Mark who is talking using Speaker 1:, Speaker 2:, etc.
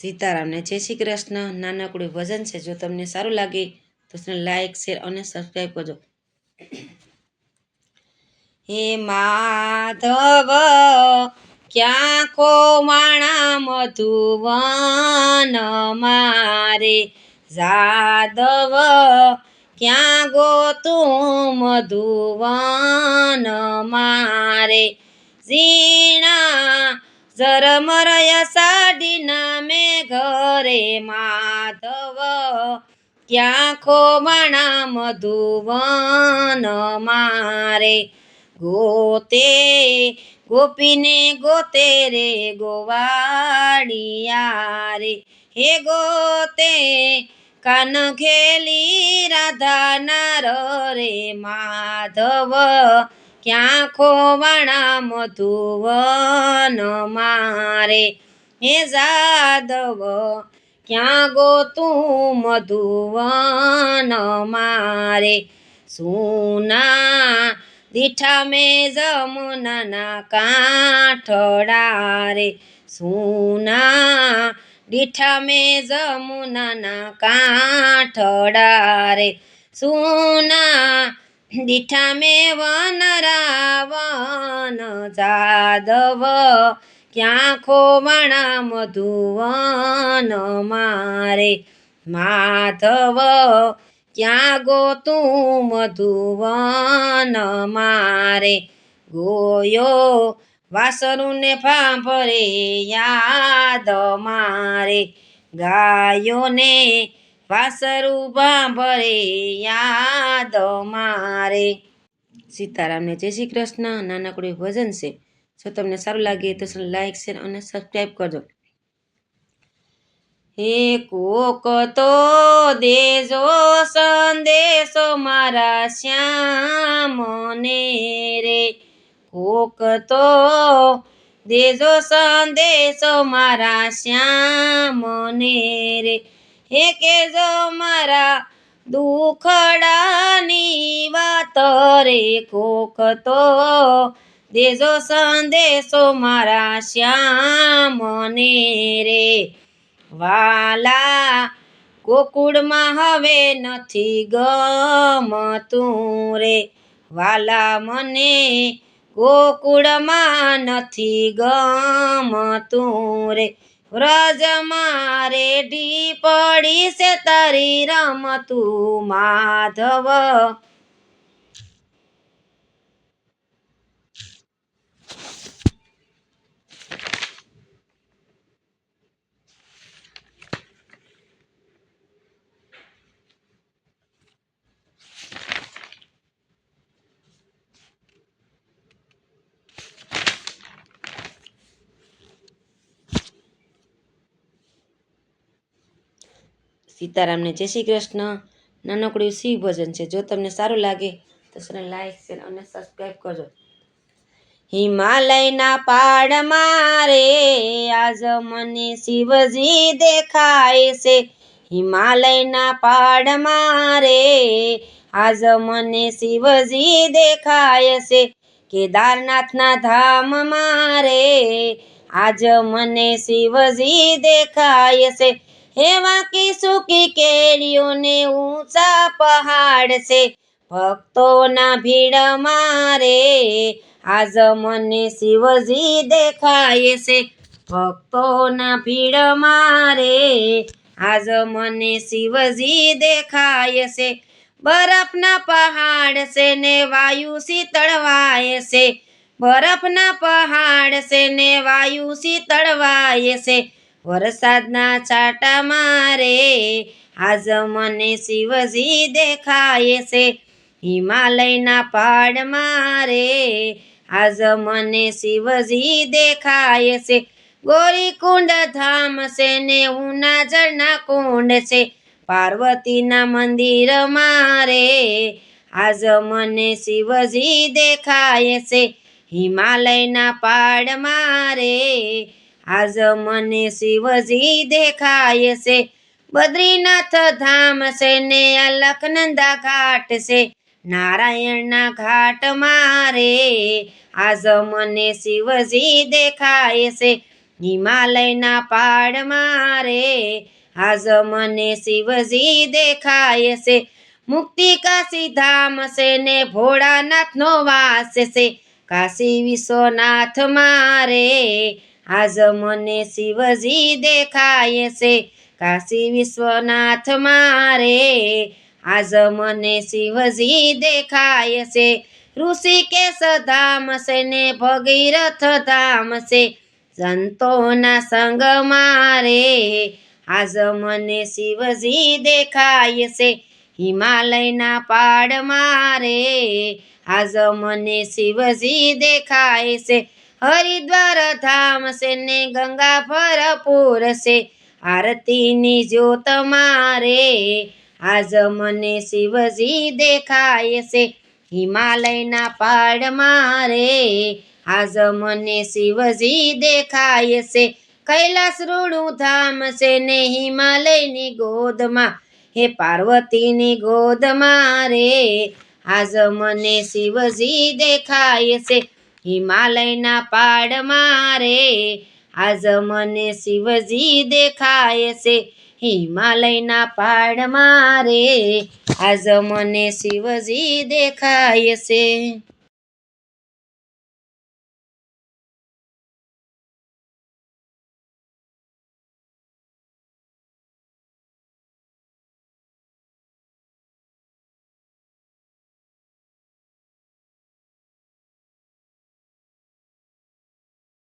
Speaker 1: સીતારામને જય શ્રી કૃષ્ણ. નાનકડું ભજન છે. જો તમને સારું લાગે તો લાઈક શેર અને સબસ્ક્રાઈબ કરજો. હે માધવ ક્યાં ખોવાણા મધુવન મારે, જાદવ ક્યાં ગોતું મધુવન મારે, ઝીણા ઝરમરય સાડીના મેં ઘરે, માધવ ક્યાં ખોવાણા મધુવન મારે, ગોતે ગોપીને ગોતે રે ગોવાળિયા રે, હે ગોતે કાન ખેલી રાધા નાર રે, માધવ ક્યાં ખોવાણા મધુવન મારે, હે જાદવ ક્યાં ગોતું મધુવન મારે, સુના દીઠા મેં જમુનાના કાંઠડા રે, સુના દીઠા મેં જમુનાના કાંઠડા રે, સુના દીઠા મેં વન રાવણ, જાદવ ક્યાં ખોવાણા મધુવન મારે, માધવ ક્યાં ગોતું મધુવન મારે, ગોયો વાસરુને ભાંભરે યાદ મારે, ગાયોને વાસરુ ભાંભરે યાદ મારે. સીતારામને જય શ્રી કૃષ્ણ. નાનકડું ભજન છે. જો તમને સારું લાગે તો લાઈક શેર અને સબસ્ક્રાઈબ કરજો. હે કોક તો દેજો સંદેશો મારા શ્યામને રે, કોક તો દેજો સંદેશો મારા શ્યામને રે, હે કેજો મારા દુખડાની વાત રે, કોક તો દેજો સંદેશો મારા શ્યામને રે, વાલા ગોકુળમાં હવે નથી ગમતું રે, વાલા મને ગોકુળમાં નથી ગમતું રે, વ્રજમાં રેડી પડી છે તારી રમતું માધવ. સીતારામને જય શ્રી કૃષ્ણ. નાનકડું શિવ ભજન છે. જો તમને સારું લાગે તો લાઈક શેર અને સબસ્ક્રાઈબ કરજો. હિમાલયના પાડમાં રે આજ મને શિવજી દેખાય છે, હિમાલયના પાડમાં રે આજ મને શિવજી દેખાય છે, કેદારનાથના ધામમાં રે આજ મને શિવજી દેખાય છે, હે વાંકી સૂકી કેરીઓને ઊંચા પહાડ છે, ભક્તોના ભીડમાં રે આજ મને શિવજી દેખાય છે, ભક્તોના ભીડમાં રે આજ મને શિવજી દેખાય છે, બરફના પહાડ છે ને વાયુ શીતળવાય છે, બરફના પહાડ છે ને વાયુ શીતળવાય છે, વરસાદના છાંટામાં રે આજ મને શિવજી દેખાય છે, હિમાલયના પહાડમાં રે આજ મને શિવજી દેખાય છે, ગોરીકુંડ ધામ છે ને ઉના ઝરણા કુંડ છે, પાર્વતીના મંદિરમાં રે આજ મને શિવજી દેખાય છે, હિમાલયના પહાડમાં રે આજ મને શિવજી દેખાય છે, બદ્રીનાથ ધામ છે ને અલકનંદા ઘાટ છે, નારાયણના ઘાટમાં રે આજ મને શિવજી દેખાય છે, હિમાલયના પહાડમાં રે આજ મને શિવજી દેખાય છે. મુક્તિ કાશી ધામ છે ને ભોળાનાથનો વાસ છે. કાશી વિશ્વનાથ મારે આજ મને શિવજી દેખાય છે. કાશી વિશ્વનાથ મારે આજ મને શિવજી દેખાય છે. ઋષિકેશ ધામ છે ને ભગીરથ ધામ છે. સંતોના સંગ મારે આજ મને શિવજી દેખાય છે. હિમાલયના પહાડ મારે આજ મને શિવજી દેખાય છે. હરિદ્વાર ધામ છે ને ગંગા ભરપૂર છે. આરતીની જ્યોત મારે આજ મને શિવજી દેખાય છે. હિમાલયના પહાડ મારે આજ મને શિવજી દેખાય છે. કૈલાસ રૂણું ધામ છે ને હિમાલયની ગોદમાં હે પાર્વતીની ગોદમાં રે આજ મને શિવજી દેખાય છે. હિમાલયના પહાડ મારે આજ મને શિવજી દેખાય છે. હિમાલયના પહાડ મારે આજ મને શિવજી દેખાય છે.